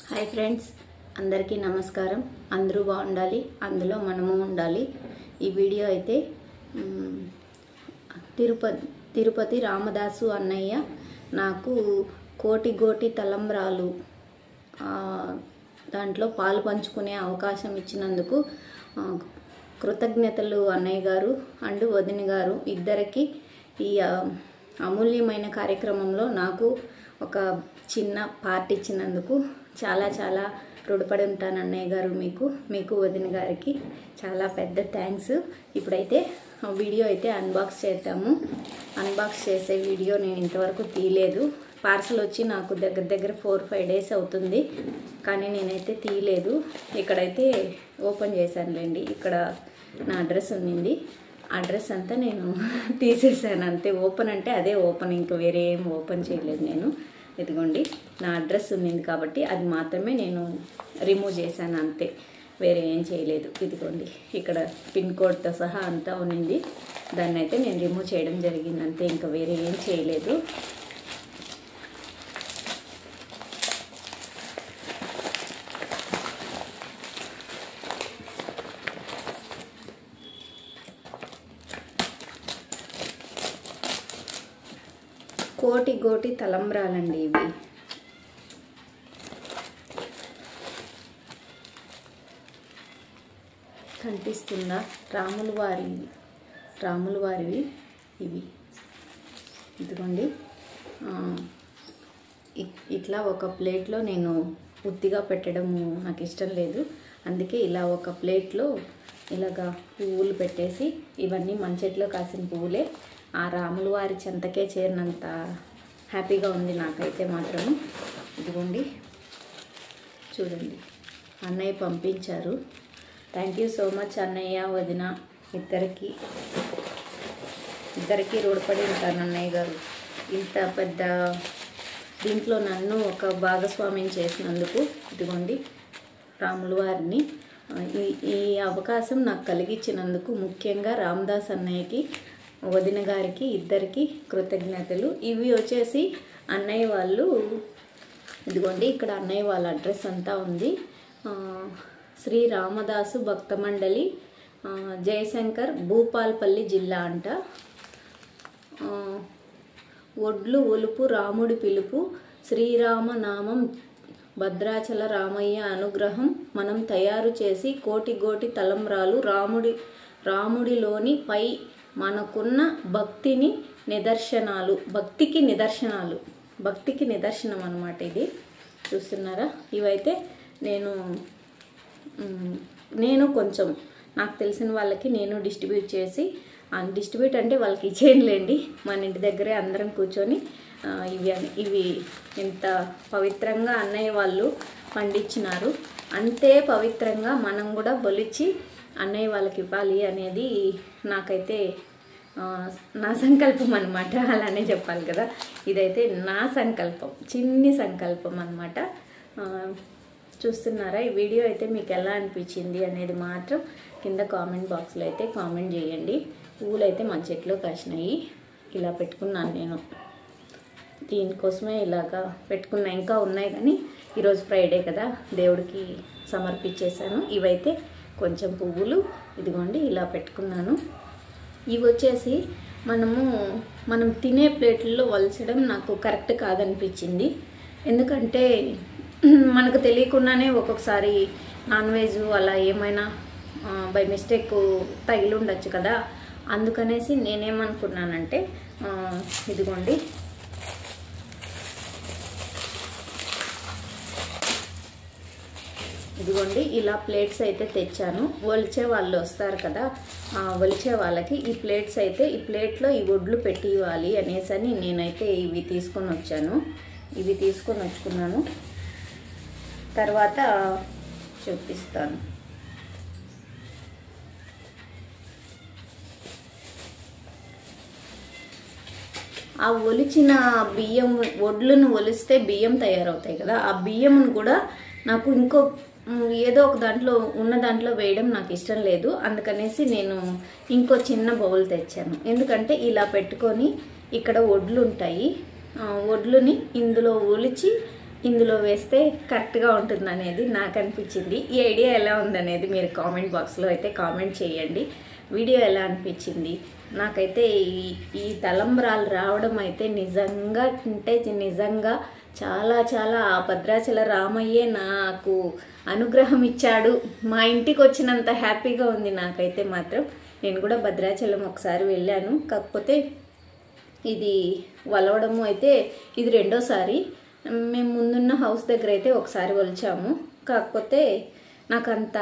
Hi friends, అందరికీ నమస్కారం. అందరూ బాగుండాలి, అందులో మనము ఉండాలి. ఈ వీడియో అయితే తిరుపతి రామదాసు అన్నయ్య నాకు కోటి తలంబ్రాలు దాంట్లో పాలు పంచుకునే అవకాశం ఇచ్చినందుకు కృతజ్ఞతలు అన్నయ్య గారు అండ్ వదిన గారు ఇద్దరికి. ఈ అమూల్యమైన కార్యక్రమంలో నాకు ఒక చిన్న పార్ట్ ఇచ్చినందుకు చాలా చాలా రుణపడి ఉంటాను అన్నయ్య గారు. మీకు వదిన గారికి చాలా పెద్ద థ్యాంక్స్. ఇప్పుడైతే వీడియో అయితే అన్బాక్స్ చేద్దాము. అన్బాక్స్ చేసే వీడియో నేను ఇంతవరకు తీయలేదు. పార్సల్ వచ్చి నాకు దగ్గర 4-5 డేస్ అవుతుంది, కానీ నేనైతే తీయలేదు. ఇక్కడైతే ఓపెన్ చేశానులేండి. ఇక్కడ నా అడ్రస్ ఉన్నింది. అడ్రస్ అంతా నేను తీసేసాను అంతే. ఓపెన్ అంటే అదే ఓపెన్, ఇంకా వేరే ఏం ఓపెన్ చేయలేదు నేను. ఇదిగోండి, నా అడ్రస్ ఉన్నింది కాబట్టి అది మాత్రమే నేను రిమూవ్ చేశాను అంతే, వేరే ఏం చేయలేదు. ఇదిగోండి, ఇక్కడ పిన్ కోడ్తో సహా అంతా ఉన్నింది. దాన్ని అయితే నేను రిమూవ్ చేయడం జరిగింది అంతే, ఇంకా వేరే ఏం చేయలేదు. కోటి తలంబ్రాలండి ఇవి. కనిపిస్తుందా? రాముల వారివి ఇవి. ఇదిగోండి, ఇట్లా ఒక ప్లేట్లో నేను ఉత్తిగా పెట్టడం నాకు ఇష్టం లేదు. అందుకే ఇలా ఒక ప్లేట్లో ఇలాగా పువ్వులు పెట్టేసి, ఇవన్నీ మన చెట్లో కాసిన పువ్వులే, ఆ రాముల వారి చెంతకే చేరినంత హ్యాపీగా ఉంది నాకైతే మాత్రము. ఇదిగోండి, చూడండి, అన్నయ్య పంపించారు. థ్యాంక్ యూ సో మచ్ అన్నయ్య, వదిన ఇద్దరికి రుణపడి ఉంటాను అన్నయ్య గారు. ఇంత పెద్ద దీంట్లో నన్ను ఒక భాగస్వామ్యం చేసినందుకు. ఇదిగోండి, రాముల వారిని ఈ అవకాశం నాకు కలిగించినందుకు ముఖ్యంగా రామదాస్ అన్నయ్యకి, వదిన గారికి ఇద్దరికి కృతజ్ఞతలు. ఇవి వచ్చేసి అన్నయ్య వాళ్ళు, ఇదిగోండి ఇక్కడ అన్నయ్య వాళ్ళ అడ్రస్ అంతా ఉంది. శ్రీ రామదాసు భక్త మండలి, జయశంకర్, భూపాల్పల్లి జిల్లా అంట. ఒడ్లు ఒలుపు రాముడి పిలుపు, శ్రీరామ నామం భద్రాచల రామయ్య అనుగ్రహం మనం తయారు చేసి కోటి తలంబ్రాలు రాముడిలోని పై మనకున్న భక్తికి నిదర్శనం అన్నమాట ఇది. చూస్తున్నారా? ఇవైతే నేను కొంచెం నాకు తెలిసిన వాళ్ళకి నేను డిస్ట్రిబ్యూట్ చేసి, డిస్ట్రిబ్యూట్ అంటే వాళ్ళకి ఇచ్చేయండి. మన ఇంటి దగ్గరే అందరం కూర్చొని ఇవి ఎంత పవిత్రంగా అన్నయ్య వాళ్ళు పండించినారు, అంతే పవిత్రంగా మనం కూడా బలిచి అన్నయ్య వాళ్ళకి ఇవ్వాలి అనేది నాకైతే నా సంకల్పం అన్నమాట. అలానే చెప్పాలి కదా. ఇదైతే నా సంకల్పం, చిన్ని సంకల్పం అన్నమాట. చూస్తున్నారా? ఈ వీడియో అయితే మీకు ఎలా అనిపించింది అనేది మాత్రం కింద కామెంట్ బాక్స్లో అయితే కామెంట్ చేయండి. పువ్వులు అయితే మన చెట్లో కాసినాయి. ఇలా పెట్టుకున్నాను నేను, దీనికోసమే ఇలాగా పెట్టుకున్నా. ఇంకా ఉన్నాయి కానీ ఈరోజు ఫ్రైడే కదా, దేవుడికి సమర్పించేశాను. ఇవైతే కొంచెం పువ్వులు, ఇదిగోండి ఇలా పెట్టుకున్నాను. ఇవి వచ్చేసి మనం తినే ప్లేట్లలో వలచడం నాకు కరెక్ట్ కాదనిపించింది. ఎందుకంటే మనకు తెలియకుండానే ఒక్కొక్కసారి నాన్ వెజ్ అలా ఏమైనా బై మిస్టేక్ తగిలి ఉండొచ్చు కదా. అందుకనేసి నేనేమనుకున్నానంటే, ఇదిగోండి ఇలా ప్లేట్స్ అయితే తెచ్చాను. ఒలిచే వాళ్ళు వస్తారు కదా, ఒలిచే వాళ్ళకి ఈ ప్లేట్స్ అయితే, ఈ ప్లేట్లో ఈ ఒడ్లు పెట్టి ఇవ్వాలి అనేసి నేనైతే ఇవి తీసుకొని వచ్చుకున్నాను. తర్వాత చూపిస్తాను. ఆ ఒలిచిన బియ్యం, ఒడ్లను ఒలిస్తే బియ్యం తయారవుతాయి కదా, ఆ బియ్యంను కూడా నాకు ఏదో ఒక దాంట్లో వేయడం నాకు ఇష్టం లేదు. అందుకనేసి నేను ఇంకో చిన్న బౌల్ తెచ్చాను. ఎందుకంటే ఇలా పెట్టుకొని ఇక్కడ ఒడ్లు ఉంటాయి, ఒడ్లుని ఇందులో ఒలిచి ఇందులో వేస్తే కరెక్ట్గా ఉంటుంది అనేది నాకు అనిపించింది. ఈ ఐడియా ఎలా ఉందనేది మీరు కామెంట్ బాక్స్లో అయితే కామెంట్ చేయండి. వీడియో ఎలా అనిపించింది? నాకైతే ఈ తలంబ్రాలు రావడం అయితే నిజంగా చాలా చాలా ఆ భద్రాచల రామయ్యే నాకు అనుగ్రహం ఇచ్చాడు. మా ఇంటికి వచ్చినంత హ్యాపీగా ఉంది నాకైతే మాత్రం. నేను కూడా భద్రాచలం ఒకసారి వెళ్ళాను, కాకపోతే ఇది వలవడము అయితే ఇది రెండోసారి. మేము ముందున్న హౌస్ దగ్గర అయితే ఒకసారి వలిచాము, కాకపోతే నాకంత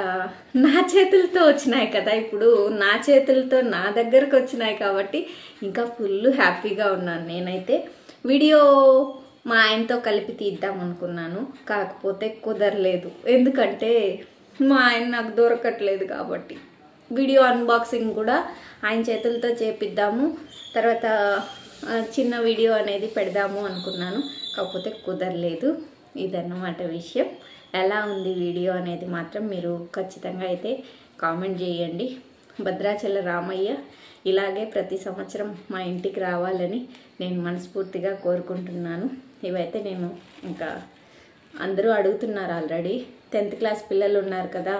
నా చేతులతో వచ్చినాయి కదా, ఇప్పుడు నా చేతులతో నా దగ్గరకు వచ్చినాయి కాబట్టి ఇంకా ఫుల్ హ్యాపీగా ఉన్నాను నేనైతే. వీడియో మా ఆయనతో కలిపి తీద్దాం అనుకున్నాను, కాకపోతే కుదరలేదు. ఎందుకంటే మా ఆయన నాకు దొరకట్లేదు కాబట్టి వీడియో అన్బాక్సింగ్ కూడా ఆయన చేతులతో చేపిద్దాము, తర్వాత చిన్న వీడియో అనేది పెడదాము అనుకున్నాను, కాకపోతే కుదరలేదు. ఇదన్నమాట విషయం. ఎలా ఉంది వీడియో అనేది మాత్రం మీరు ఖచ్చితంగా అయితే కామెంట్ చేయండి. భద్రాచల రామయ్య ఇలాగే ప్రతి సంవత్సరం మా ఇంటికి రావాలని నేను మనస్ఫూర్తిగా కోరుకుంటున్నాను. ఇవైతే నేను ఇంకా అందరూ అడుగుతున్నారు ఆల్రెడీ. 10th క్లాస్ పిల్లలు ఉన్నారు కదా,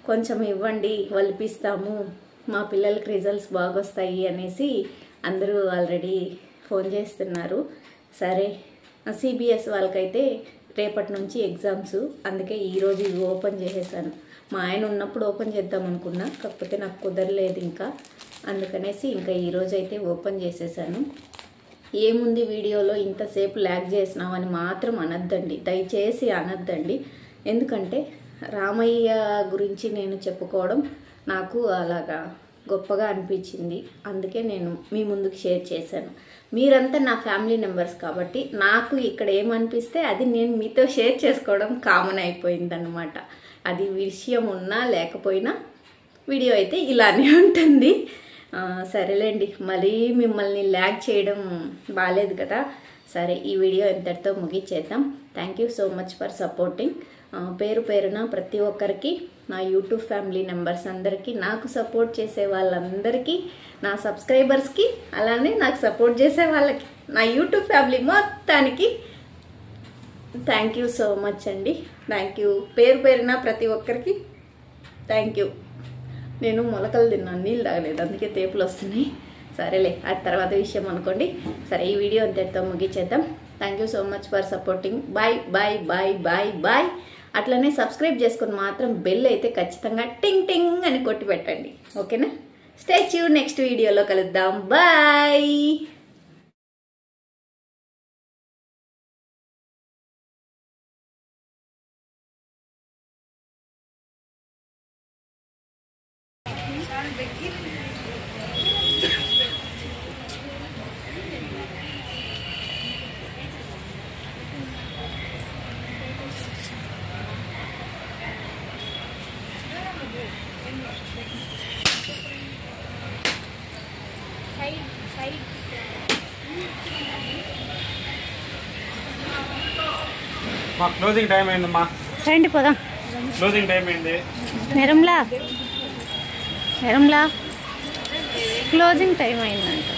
కొంచెం ఇవ్వండి వలిపిస్తాము, మా పిల్లలకి రిజల్ట్స్ బాగొస్తాయి అనేసి అందరూ ఆల్రెడీ ఫోన్ చేస్తున్నారు. సరే, సిబిఎస్ వాళ్ళకైతే రేపటి నుంచి ఎగ్జామ్స్, అందుకే ఈరోజు ఇవి ఓపెన్ చేసేసాను. మా ఆయన ఉన్నప్పుడు ఓపెన్ చేద్దాం అనుకున్నా, కాకపోతే నాకు కుదరలేదు ఇంకా, అందుకనేసి ఇంకా ఈరోజు అయితే ఓపెన్ చేసేసాను. ఏముంది వీడియోలో ఇంతసేపు ల్యాగ్ చేసినామని మాత్రం అనద్దండి, దయచేసి అనద్దండి. ఎందుకంటే రామయ్య గురించి నేను చెప్పుకోవడం నాకు అలాగా గొప్పగా అనిపించింది, అందుకే నేను మీ ముందుకు షేర్ చేశాను. మీరంతా నా ఫ్యామిలీ మెంబర్స్ కాబట్టి నాకు ఇక్కడ ఏమనిపిస్తే అది నేను మీతో షేర్ చేసుకోవడం కామన్ అయిపోయిందన్నమాట. అది విషయం ఉన్నా లేకపోయినా వీడియో అయితే ఇలానే ఉంటుంది. సరేలేండి, మరీ మిమ్మల్ని ల్యాగ్ చేయడం బాలేదు కదా. సరే, ఈ వీడియో ఇంతటితో ముగించేద్దాం. Thank you so much for supporting. పేరు పేరున ప్రతి ఒక్కరికి, నా యూట్యూబ్ ఫ్యామిలీ మెంబర్స్ అందరికీ, నాకు సపోర్ట్ చేసే వాళ్ళందరికీ, నా సబ్స్క్రైబర్స్కి, అలానే నాకు సపోర్ట్ చేసే వాళ్ళకి, నా యూట్యూబ్ ఫ్యామిలీ మొత్తానికి థ్యాంక్ యూ సో మచ్ అండి. Thank you. పేరు పేరున ప్రతి ఒక్కరికి థ్యాంక్ యూ. నేను మొలకలు తిన్నాను, నీళ్ళు తాగలేదు, అందుకే తేపులు వస్తున్నాయి. సరేలే, అది తర్వాత విషయం అనుకోండి. సరే, ఈ వీడియో అంతటితో ముగించేద్దాం. Thank you so much for supporting. Bye bye bye bye bye. అట్లనే సబ్స్క్రైబ్ చేసుకుని మాత్రం బెల్ అయితే ఖచ్చితంగా టింగ్ టింగ్ అని కొట్టి పెట్టండి, ఓకేనా? స్టే ట్యూన్, నెక్స్ట్ వీడియోలో కలుద్దాం. బాయ్. మా క్లోజింగ్ టైం అయిందమ్మా, రండి పోదాం. క్లోజింగ్ టైం అయింది. నిర్మలా క్లోజింగ్ టైం అయిందంట.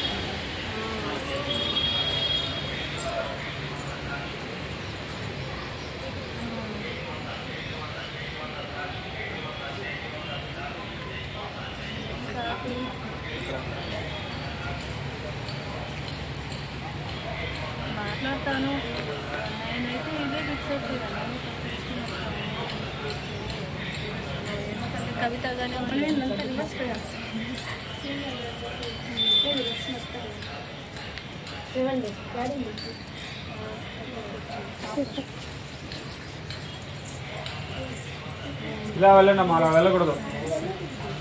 మాట్లాడతాను నేనైతే ఇదే ఫిక్స్ అయిపోయాను. కవిత కానీ ఇలా వెళ్ళండి, అలా వెళ్ళకూడదు,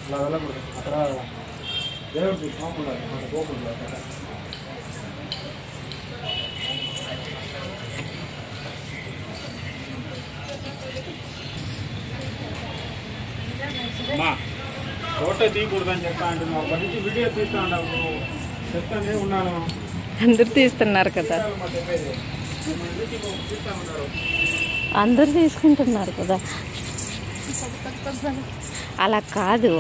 అలా వెళ్ళకూడదు. అక్కడ దేవుడికి పోకుండా పోకుండా అమ్మా, ఫోటో తీయకూడదని చెప్తా అంటే మా పని నుంచి వీడియో తీస్తా ఉన్నావు, చెప్తానే ఉన్నాను. అందరు తీస్తున్నారు కదా, అందరు తీసుకుంటున్నారు కదా, అలా కాదు.